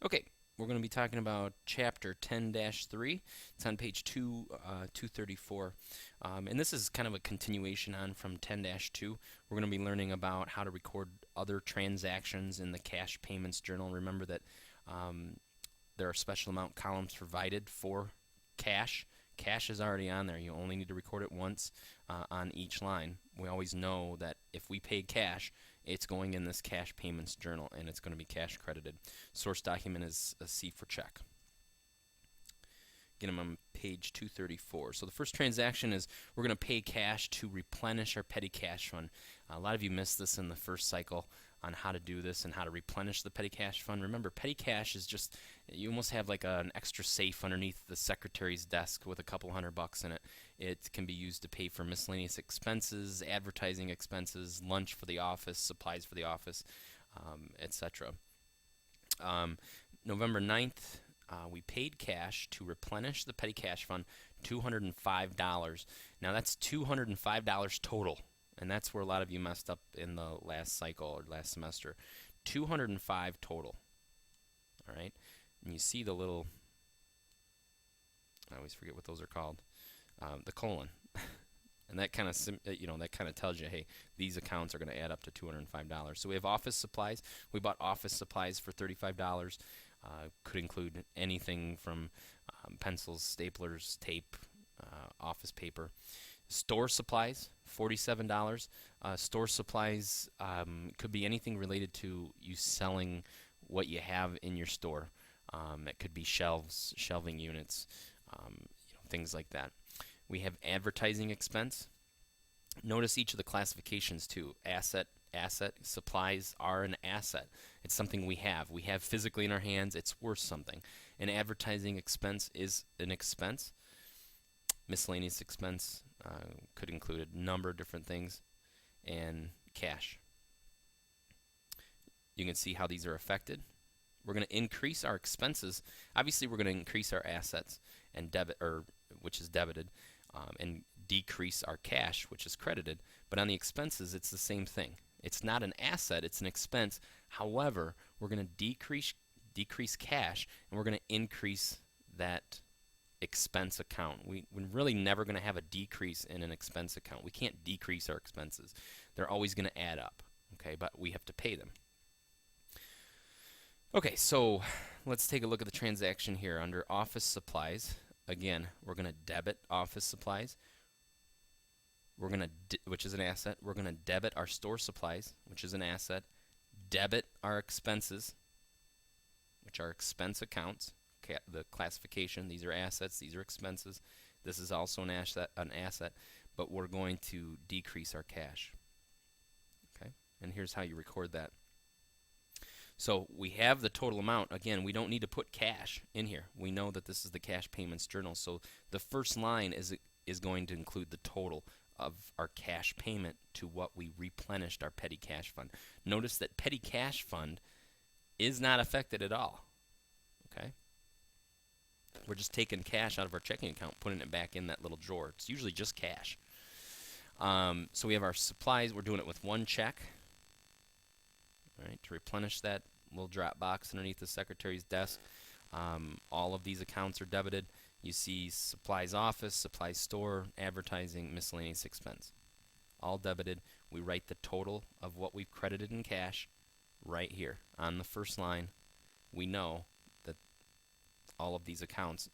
Okay, we're going to be talking about Chapter 10-3. It's on page 234. And this is kind of a continuation on from 10-2. We're going to be learning about how to record other transactions in the cash payments journal. Remember that there are special amount columns provided for cash. Cash is already on there. You only need to record it once on each line. We always know that if we paid cash, it's going in this cash payments journal and it's going to be cash credited. Source document is a C for check. Again, I'm on page 234. So the first transaction is we're going to pay cash to replenish our petty cash fund. A lot of you missed this in the first cycle on how to do this and how to replenish the petty cash fund. Remember, petty cash is just, you almost have like an extra safe underneath the secretary's desk with a couple $100 in it. It can be used to pay for miscellaneous expenses, advertising expenses, lunch for the office, supplies for the office, etc. November 9th, we paid cash to replenish the petty cash fund, $205. Now that's $205 total. And that's where a lot of you messed up in the last cycle or last semester. 205 total. All right? And you see the little, I always forget what those are called, the colon. And that kind of that kind of tells you, hey, these accounts are going to add up to $205. So we have office supplies. We bought office supplies for $35. Could include anything from pencils, staplers, tape, office paper. Store supplies, $47. Store supplies could be anything related to you selling what you have in your store. It could be shelves, shelving units, things like that. We have advertising expense. Notice each of the classifications too. Asset, supplies are an asset. It's something we have. We have physically in our hands. It's worth something. An advertising expense is an expense. Miscellaneous expense could include a number of different things. And cash. You can see how these are affected. We're going to increase our expenses. Obviously, we're going to increase our assets and which is debited, and decrease our cash, which is credited. But on the expenses, it's the same thing. It's not an asset, it's an expense. However, we're going to decrease cash, and we're going to increase that expense account. We're really never going to have a decrease in an expense account. We can't decrease our expenses. They're always going to add up, okay? But we have to pay them. Okay, so let's take a look at the transaction here under office supplies. Again, we're going to debit office supplies. We're going to which is an asset. We're going to debit our store supplies, which is an asset. Debit our expenses, which are expense accounts. The classification, these are assets, these are expenses. This is also an asset, but we're going to decrease our cash. Okay? And here's how you record that. So we have the total amount. Again, we don't need to put cash in here. We know that this is the cash payments journal. So the first line is going to include the total of our cash payment to what we replenished our petty cash fund. Notice that petty cash fund is not affected at all. Okay? We're just taking cash out of our checking account, putting it back in that little drawer. It's usually just cash. So we have our supplies. We're doing it with one check. All right, to replenish that little drop box underneath the secretary's desk. All of these accounts are debited. You see supplies office, supplies store, advertising, miscellaneous expense. All debited. We write the total of what we've credited in cash right here on the first line. We know that all of these accounts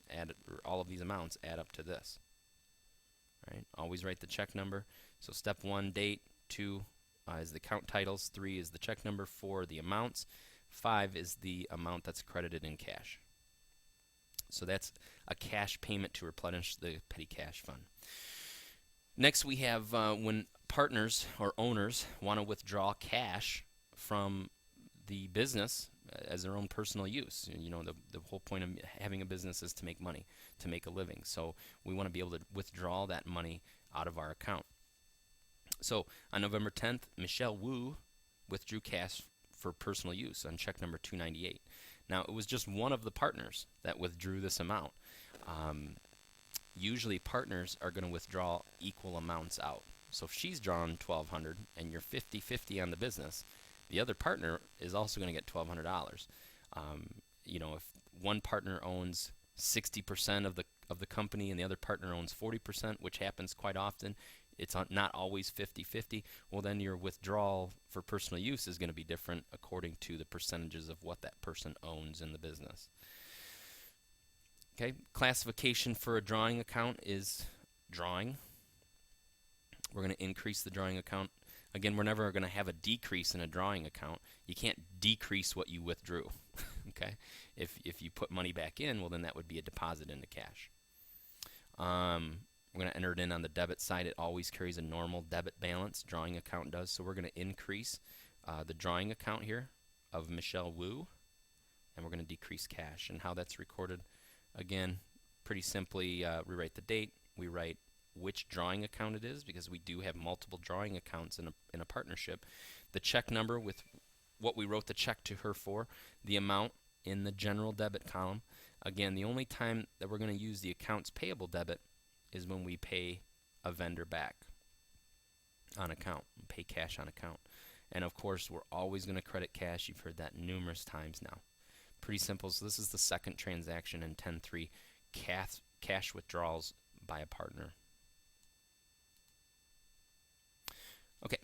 all of these amounts add up to this. All right, always write the check number. So step 1, date. 2 is the account titles. 3 is the check number. 4, the amounts. 5 is the amount that's credited in cash. So that's a cash payment to replenish the petty cash fund. Next, we have when partners or owners want to withdraw cash from the business as their own personal use. You know, the whole point of having a business is to make money, to make a living. So we want to be able to withdraw that money out of our account. So on November 10th, Michelle Wu withdrew cash for personal use on check number 298. Now, it was just one of the partners that withdrew this amount. Usually, partners are going to withdraw equal amounts out. So if she's drawn $1,200 and you're 50-50 on the business, the other partner is also going to get $1,200. if one partner owns 60% of the company and the other partner owns 40%, which happens quite often, it's not always 50-50, well, then your withdrawal for personal use is going to be different according to the percentages of what that person owns in the business. Okay, classification for a drawing account is drawing. We're going to increase the drawing account. Again, we're never going to have a decrease in a drawing account. You can't decrease what you withdrew. Okay, if you put money back in, well, then that would be a deposit into cash. We're going to enter it in on the debit side. It always carries a normal debit balance. Drawing account does. So we're going to increase the drawing account here of Michelle Wu, and we're going to decrease cash. And how that's recorded, again, pretty simply, we write the date. We write which drawing account it is, because we do have multiple drawing accounts in a partnership. The check number with what we wrote the check to her for, the amount in the general debit column. Again, the only time that we're going to use the accounts payable debit is when we pay a vendor back on account, pay cash on account. And of course, we're always going to credit cash. You've heard that numerous times now. Pretty simple. So this is the second transaction in 10.3, cash withdrawals by a partner. Okay,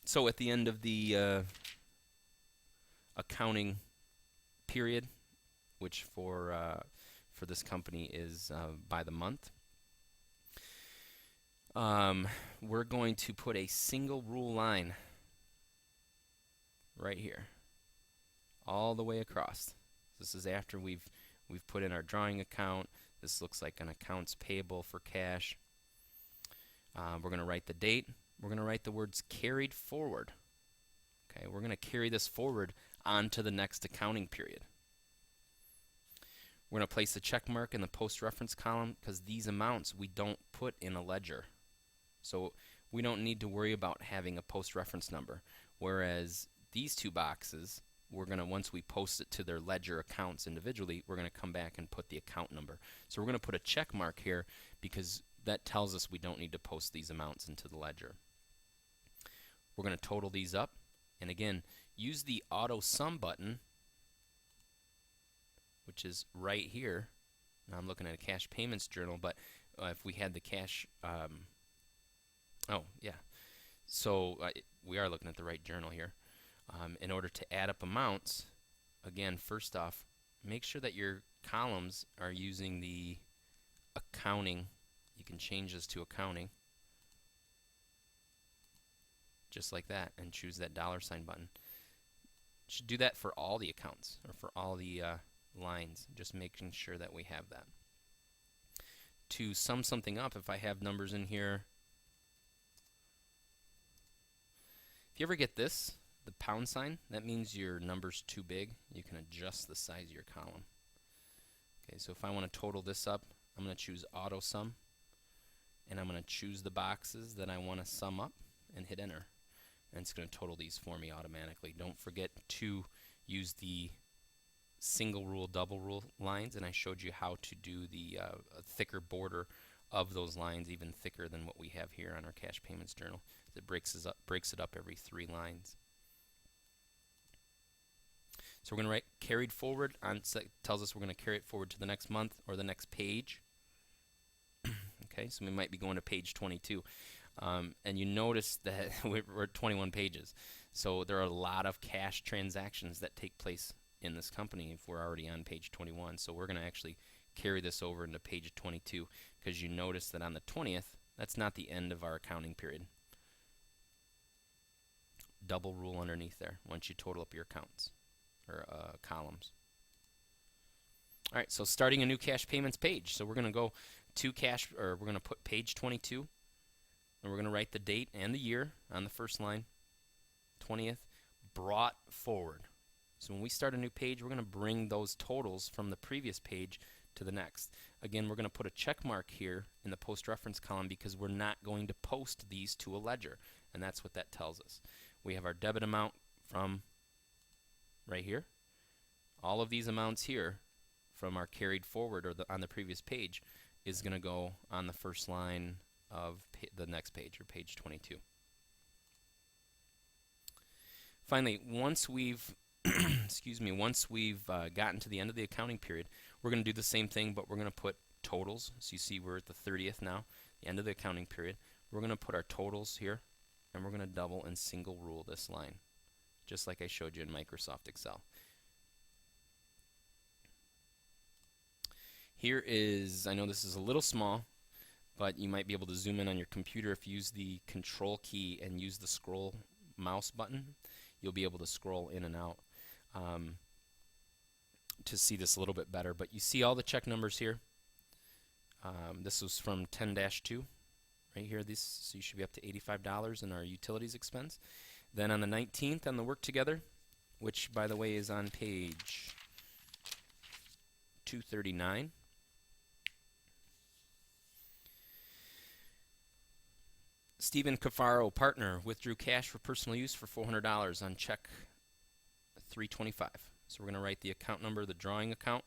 so at the end of the accounting period, which for this company is by the month, we're going to put a single rule line right here, all the way across. This is after we've put in our drawing account. This looks like an accounts payable for cash. We're going to write the date. We're going to write the words carried forward. Okay, we're going to carry this forward onto the next accounting period. We're going to place a check mark in the post-reference column because these amounts we don't put in a ledger. So we don't need to worry about having a post-reference number. Whereas these two boxes, we're going to, once we post it to their ledger accounts individually, we're going to come back and put the account number. So we're going to put a check mark here because that tells us we don't need to post these amounts into the ledger. We're going to total these up. And again, use the auto sum button, which is right here. Now I'm looking at a cash payments journal, but if we had the cash, oh yeah, so we are looking at the right journal here. In order to add up amounts, again, first off, make sure that your columns are using the accounting. You can change this to accounting, just like that, and choose that $sign button. Should do that for all the accounts, or for all the lines, just making sure that we have that. To sum something up, if I have numbers in here, if you ever get this, the pound sign, that means your number's too big. You can adjust the size of your column. Okay, so if I want to total this up, I'm going to choose auto sum, and I'm going to choose the boxes that I want to sum up and hit enter. And it's going to total these for me automatically. Don't forget to use the single rule, double rule lines, and I showed you how to do the thicker border of those lines, even thicker than what we have here on our cash payments journal. It breaks it up every 3 lines. So we're going to write carried forward. Tells us we're going to carry it forward to the next month or the next page. Okay, so we might be going to page 22. And you notice that we're at 21 pages. So there are a lot of cash transactions that take place in this company if we're already on page 21. So we're going to actually carry this over into page 22 because you notice that on the 20th, that's not the end of our accounting period. Double rule underneath there once you total up your accounts or columns. All right, so starting a new cash payments page. So we're going to go to cash, or we're going to put page 22, and we're going to write the date and the year on the first line, 20th, brought forward. So when we start a new page, we're going to bring those totals from the previous page to the next. Again, we're going to put a check mark here in the post-reference column because we're not going to post these to a ledger, and that's what that tells us. We have our debit amount from right here. All of these amounts here from our carried forward or on the previous page is going to go on the first line of the next page, or page 22. Finally, once we've excuse me, once we've gotten to the end of the accounting period, we're going to do the same thing, but we're going to put totals. So you see we're at the 30th now, the end of the accounting period. We're going to put our totals here, and we're going to double and single rule this line, just like I showed you in Microsoft Excel. Here is, I know this is a little small, but you might be able to zoom in on your computer if you use the control key and use the scroll mouse button. You'll be able to scroll in and out to see this a little bit better. But you see all the check numbers here. This was from 10-2 right here. So you should be up to $85 in our utilities expense. Then on the 19th on the work together, which by the way is on page 239. Stephen Cafaro, partner, withdrew cash for personal use for $400 on check 325. So we're going to write the account number, the drawing account,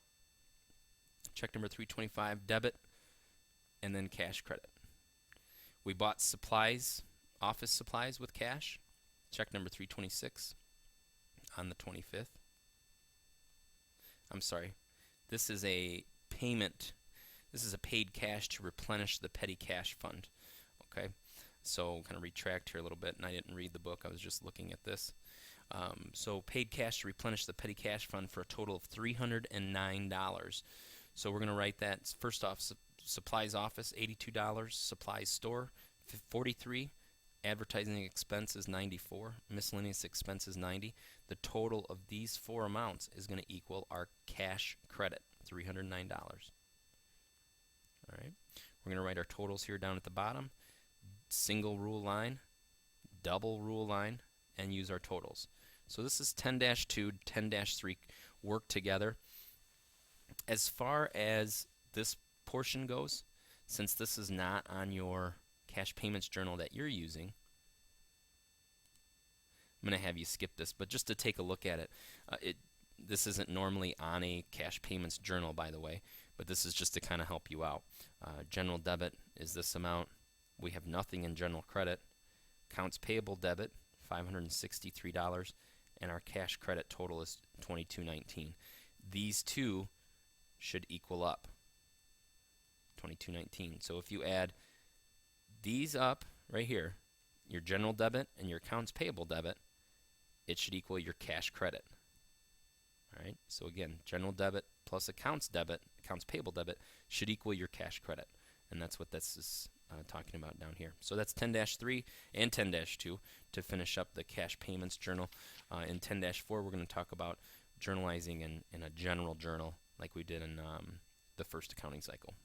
check number 325, debit, and then cash credit. We bought supplies, office supplies with cash, check number 326 on the 25th. I'm sorry, this is a payment. This is a paid cash to replenish the petty cash fund. Okay. So kind of retract here a little bit, and I didn't read the book. I was just looking at this. So paid cash to replenish the petty cash fund for a total of $309. So we're going to write that first off, supplies office $82, supplies store $43, advertising expenses $94, miscellaneous expenses $90. The total of these four amounts is going to equal our cash credit, $309. All right. We're going to write our totals here down at the bottom. Single rule line, double rule line, and use our totals. So this is 10-2, 10-3 work together. As far as this portion goes, since this is not on your cash payments journal that you're using, I'm going to have you skip this, but just to take a look at it, this isn't normally on a cash payments journal, by the way, but this is just to kind of help you out. General debit is this amount. We have nothing in general credit. Accounts payable debit, $563, and our cash credit total is $22.19. These two should equal up, $22.19. So if you add these up right here, your general debit and your accounts payable debit, it should equal your cash credit. All right. So again, general debit plus accounts payable debit should equal your cash credit, and that's what this is talking about down here. So that's 10-3 and 10-2 to finish up the cash payments journal. In 10-4, we're going to talk about journalizing in a general journal like we did in the first accounting cycle.